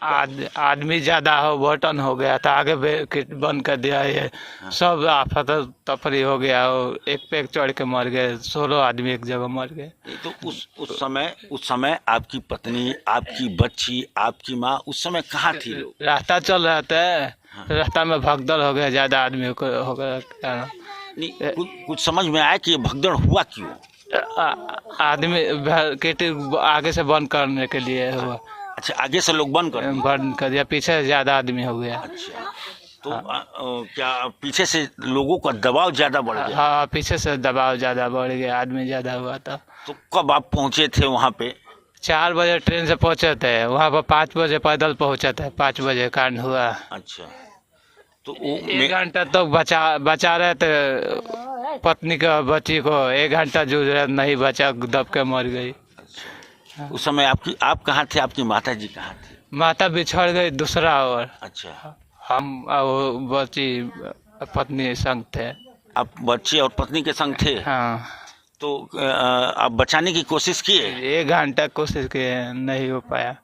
आदमी ज्यादा हो, बटन हो गया था, आगे बंद कर दिया ये। हाँ। सब आफत तफरी हो गया, और एक पे एक चढ़ के मर गए, 16 आदमी एक जगह मर गए। नहीं तो उस समय आपकी पत्नी, आपकी बच्ची, आपकी माँ उस समय कहाँ थी लोग? रास्ता चल रहा था, हाँ। रास्ता में भगदड़ हो गया, ज्यादा आदमी को हो गया कारण। नहीं, कुछ समझ में आया कि ये भगदड़ हुआ क्यों? आदमी केटी आगे से बंद करने के लिए हुआ, अच्छा, आगे से लोग बंद कर दिए। बंद कर दिया, पीछे से ज्यादा आदमी हो गया। अच्छा, तो क्या पीछे से लोगों का दबाव ज्यादा बढ़ गया? हाँ, पीछे से दबाव ज्यादा बढ़ गया, आदमी ज्यादा हुआ था। तो कब आप पहुंचे थे वहां पे? 4 बजे ट्रेन से पहुंचे थे, वहाँ पर 5 बजे पैदल पहुंचे थे, 5 बजे कांड हुआ। अच्छा, तो वो 1 घंटा तक बचा रहे थे पत्नी को, बच्ची को। 1 घंटा जूझ रहे, नहीं बचा, दब के मर गई। अच्छा, उस समय आप कहाँ थे, आपकी माता जी कहाँ थे? माता बिछड़ गई दूसरा और अच्छा, हम वो बच्ची पत्नी संग थे। आप बच्चे और पत्नी के संग थे? हाँ, तो आप बचाने की कोशिश किए? 1 घंटा कोशिश किए, नहीं हो पाया,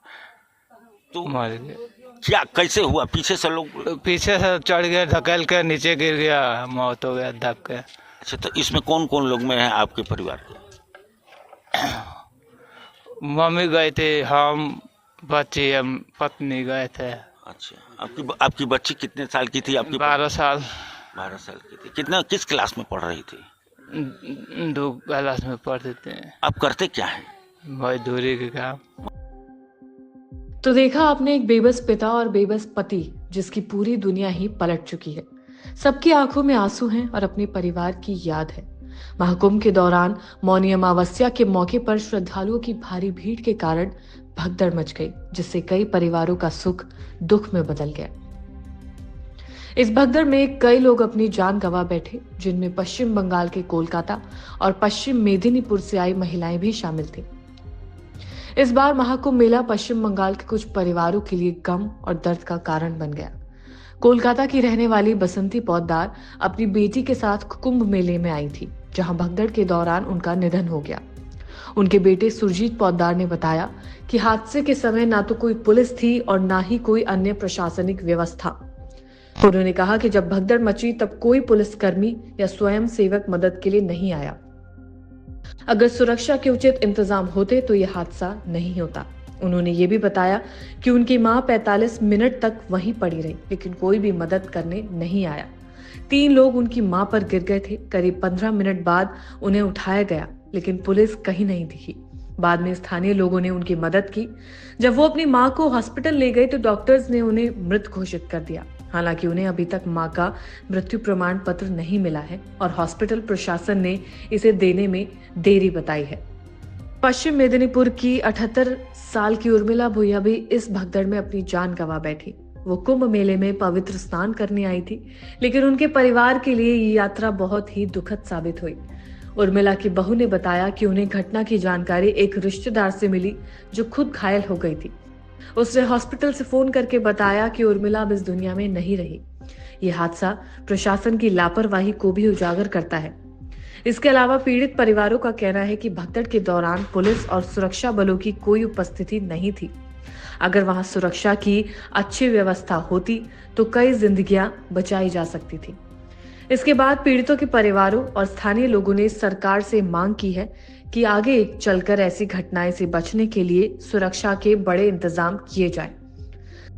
तो मर गए। क्या कैसे हुआ? पीछे से लोग? पीछे से चढ़ गए, धकेल के नीचे गिर गया, मौत हो गया दब के। अच्छा, तो इसमें कौन कौन लोग में हैं आपके परिवार के? मम्मी गए थे, हम बच्ची, हम पत्नी गए थे। अच्छा, आपकी बच्ची कितने साल की थी आपकी? 12 साल। 12 साल की थी। किस क्लास में पढ़ रही थी? 2 क्लास में पढ़ते थे। आप करते क्या हैं? मजदूरी के काम। तो देखा आपने एक बेबस पिता और बेबस पति जिसकी पूरी दुनिया ही पलट चुकी है। सबकी आंखों में आंसू हैं और अपने परिवार की याद है। महाकुंभ के दौरान मौनी अमावस्या के मौके पर श्रद्धालुओं की भारी भीड़ के कारण भगदड़ मच गई, जिससे कई परिवारों का सुख दुख में बदल गया। इस भगदड़ में कई लोग अपनी जान गंवा बैठे, जिनमें पश्चिम बंगाल के कोलकाता और पश्चिम मेदिनीपुर से आई महिलाएं भी शामिल थी। इस बार महाकुंभ मेला पश्चिम बंगाल के कुछ परिवारों के लिए गम और दर्द का कारण बन गया। कोलकाता की रहने वाली बसंती पौद्दार अपनी बेटी के साथ कुंभ मेले में आई थी, जहां भगदड़ के दौरान उनका निधन हो गया। उनके बेटे सुरजीत पौद्दार ने बताया कि हादसे के समय ना तो कोई पुलिस थी और ना ही कोई अन्य प्रशासनिक व्यवस्था। उन्होंने कहा कि जब भगदड़ मची तब कोई पुलिसकर्मी या स्वयं सेवक मदद के लिए नहीं आया। अगर सुरक्षा के उचित इंतजाम होते तो यह हादसा नहीं होता। उन्होंने ये भी बताया कि उनकी मां 45 मिनट तक वहीं पड़ी रही, लेकिन कोई भी मदद करने नहीं आया। 3 लोग उनकी मां पर गिर गए थे। करीब 15 मिनट बाद उन्हें उठाया गया, लेकिन पुलिस कहीं नहीं दिखी। बाद में स्थानीय लोगों ने उनकी मदद की। जब वो अपनी मां को हॉस्पिटल ले गए तो डॉक्टर्स ने उन्हें मृत घोषित कर दिया। हालांकि उन्हें अभी तक मां का मृत्यु प्रमाण पत्र नहीं मिला है और हॉस्पिटल प्रशासन ने इसे देने में देरी बताई है। पश्चिम मेदिनीपुर की 78 साल की उर्मिला भुइया भी इस भगदड़ में अपनी जान गंवा बैठी। वो कुंभ मेले में पवित्र स्नान करने आई थी, लेकिन उनके परिवार के लिए ये यात्रा बहुत ही दुखद साबित हुई। उर्मिला की बहू ने बताया कि उन्हें घटना की जानकारी एक रिश्तेदार से मिली, जो खुद घायल हो गई थी। उसने हॉस्पिटल से फोन करके बताया कि उर्मिला अब इस दुनिया में नहीं रही। यह हादसा प्रशासन की लापरवाही को भी उजागर करता है। इसके अलावा पीड़ित परिवारों का कहना है कि भगदड़ के दौरान पुलिस और सुरक्षा बलों की कोई उपस्थिति नहीं थी। अगर वहां सुरक्षा की अच्छी व्यवस्था होती तो कई जिंदगियां बचाई जा सकती थी। इसके बाद पीड़ितों के परिवारों और स्थानीय लोगों ने सरकार से मांग की है कि आगे चलकर ऐसी घटनाएं से बचने के लिए सुरक्षा के बड़े इंतजाम किए जाएं।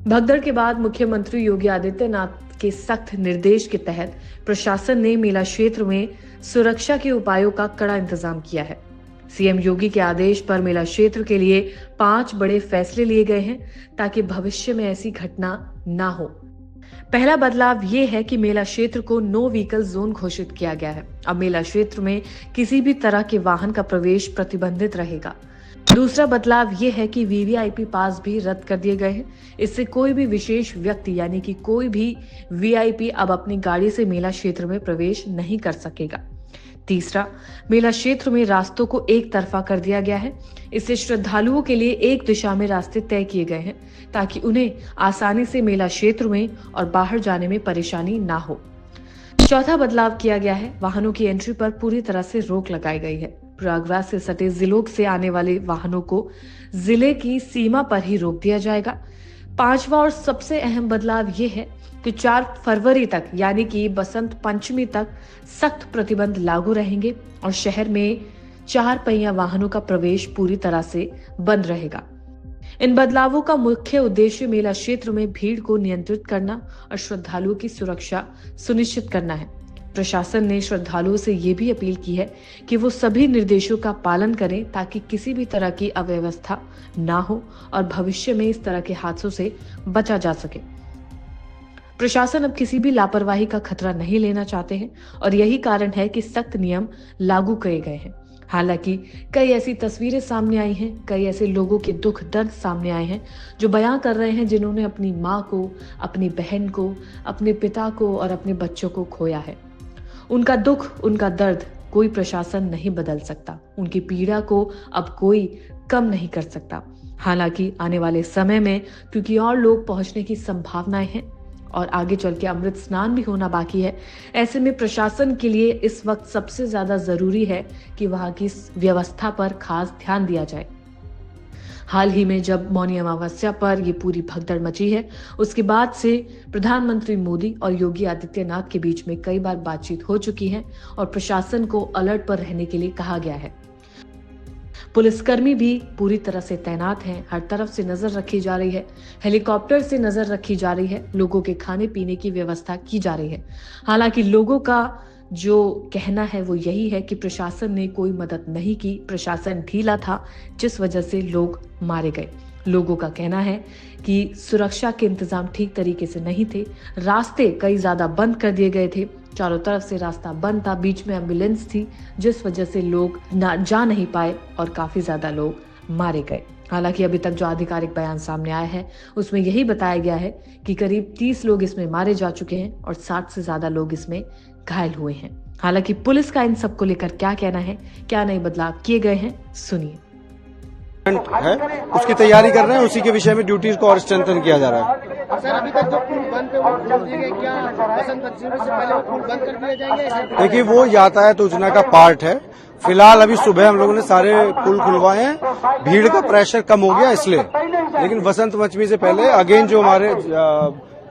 भगदड़ के बाद मुख्यमंत्री योगी आदित्यनाथ के सख्त निर्देश के तहत प्रशासन ने मेला क्षेत्र में सुरक्षा के उपायों का कड़ा इंतजाम किया है। सीएम योगी के आदेश पर मेला क्षेत्र के लिए 5 बड़े फैसले लिए गए हैं, ताकि भविष्य में ऐसी घटना ना हो। पहला बदलाव ये है कि मेला क्षेत्र को नो व्हीकल जोन घोषित किया गया है। अब मेला क्षेत्र में किसी भी तरह के वाहन का प्रवेश प्रतिबंधित रहेगा। दूसरा बदलाव ये है कि वीवीआईपी पास भी रद्द कर दिए गए हैं। इससे कोई भी विशेष व्यक्ति यानी कि कोई भी वीआईपी अब अपनी गाड़ी से मेला क्षेत्र में प्रवेश नहीं कर सकेगा। तीसरा, मेला क्षेत्र में रास्तों को एक तरफा कर दिया गया है। इससे श्रद्धालुओं के लिए एक दिशा में रास्ते तय किए गए हैं, ताकि उन्हें आसानी से मेला क्षेत्र में और बाहर जाने में परेशानी ना हो। चौथा बदलाव किया गया है, वाहनों की एंट्री पर पूरी तरह से रोक लगाई गई है। प्रयागराज से सटे जिलों से आने वाले वाहनों को जिले की सीमा पर ही रोक दिया जाएगा। पांचवा और सबसे अहम बदलाव ये है कि 4 फरवरी तक यानी कि बसंत पंचमी तक सख्त प्रतिबंध लागू रहेंगे और शहर में 4 पहिया वाहनों का प्रवेश पूरी तरह से बंद रहेगा। इन बदलावों का मुख्य उद्देश्य मेला क्षेत्र में भीड़ को नियंत्रित करना और श्रद्धालुओं की सुरक्षा सुनिश्चित करना है। प्रशासन ने श्रद्धालुओं से ये भी अपील की है कि वो सभी निर्देशों का पालन करें ताकि किसी भी तरह की अव्यवस्था ना हो और भविष्य में इस तरह के हादसों से बचा जा सके। प्रशासन अब किसी भी लापरवाही का खतरा नहीं लेना चाहते हैं और यही कारण है कि सख्त नियम लागू किए गए हैं। हालांकि कई ऐसी तस्वीरें सामने आई हैं, कई ऐसे लोगों के दुख दर्द सामने आए हैं जो बयां कर रहे हैं जिन्होंने अपनी माँ को, अपनी बहन को, अपने पिता को और अपने बच्चों को खोया है। उनका दुख, उनका दर्द कोई प्रशासन नहीं बदल सकता, उनकी पीड़ा को अब कोई कम नहीं कर सकता। हालांकि आने वाले समय में क्योंकि और लोग पहुंचने की संभावनाएं हैं और आगे चल के अमृत स्नान भी होना बाकी है, ऐसे में प्रशासन के लिए इस वक्त सबसे ज्यादा जरूरी है कि वहां की व्यवस्था पर खास ध्यान दिया जाए। हाल ही में जब मौनी अमावस्या पर ये पूरी भगदड़ मची है, उसके बाद से प्रधानमंत्री मोदी और योगी आदित्यनाथ के बीच में कई बार बातचीत हो चुकी है और प्रशासन को अलर्ट पर रहने के लिए कहा गया है। पुलिसकर्मी भी पूरी तरह से तैनात हैं, हर तरफ से नजर रखी जा रही है, हेलीकॉप्टर से नजर रखी जा रही है, लोगों के खाने पीने की व्यवस्था की जा रही है। हालांकि लोगों का जो कहना है वो यही है कि प्रशासन ने कोई मदद नहीं की, प्रशासन ढीला था जिस वजह से लोग मारे गए। लोगों का कहना है कि सुरक्षा के इंतजाम ठीक तरीके से नहीं थे, रास्ते कई ज्यादा बंद कर दिए गए थे, चारों तरफ से रास्ता बंद था, बीच में एम्बुलेंस थी जिस वजह से लोग जा नहीं पाए और काफी ज्यादा लोग मारे गए। हालांकि अभी तक जो आधिकारिक बयान सामने आया है उसमें यही बताया गया है कि करीब 30 लोग इसमें मारे जा चुके हैं और 60 से ज्यादा लोग इसमें घायल हुए हैं। हालांकि पुलिस का इन सबको लेकर क्या कहना है, क्या नए बदलाव किए गए हैं, सुनिए। है उसकी तैयारी कर रहे हैं, उसी के विषय में ड्यूटीज को और स्ट्रेंथन किया जा रहा है। सर अभी तक जो पुल बंद है वो खोल दिए गए, क्या बसंत पंचमी से पहले वो पुल बंद कर दिए जाएंगे? देखिए वो यातायात योजना का पार्ट है। फिलहाल अभी सुबह हम लोगों ने सारे पुल खुलवाए हैं, भीड़ का प्रेशर कम हो गया इसलिए, लेकिन बसंत पंचमी से पहले अगेन जो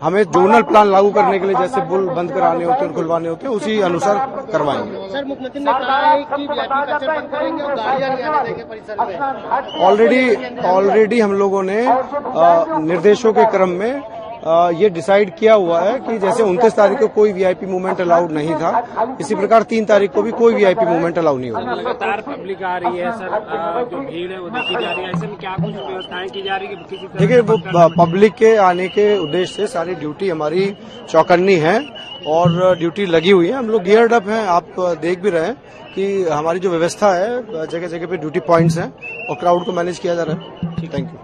हमें जोनल प्लान लागू करने के लिए जैसे पुल बंद कराने होते हैं और खुलवाने होते हैं उसी अनुसार करवाएंगे। सर मुख्यमंत्री ने कहा है कि वीआईपी कल्चर बंद करेंगे और गाड़ियां नहीं आने देंगे परिसर में। ऑलरेडी हम लोगों ने निर्देशों के क्रम में ये डिसाइड किया हुआ है कि जैसे 29 तारीख को कोई वीआईपी मूवमेंट अलाउड नहीं था, इसी प्रकार 3 तारीख को भी कोई वीआईपी मूवमेंट अलाउ नहीं होगा। लगातार पब्लिक आ रही है सर, जो भीड़ है वो देखी जा रही है, ऐसे में क्या कुछ व्यवस्थाएं की जा रही है? किसी तरह देखिए वो पब्लिक के आने के उद्देश्य से सारी ड्यूटी हमारी चौकन्नी है और ड्यूटी लगी हुई है। हम लोग गियर्ड अप हैं, आप देख भी रहे हैं कि हमारी जो व्यवस्था है, जगह जगह पे ड्यूटी पॉइंट्स हैं और क्राउड को मैनेज किया जा रहा है। Thank you.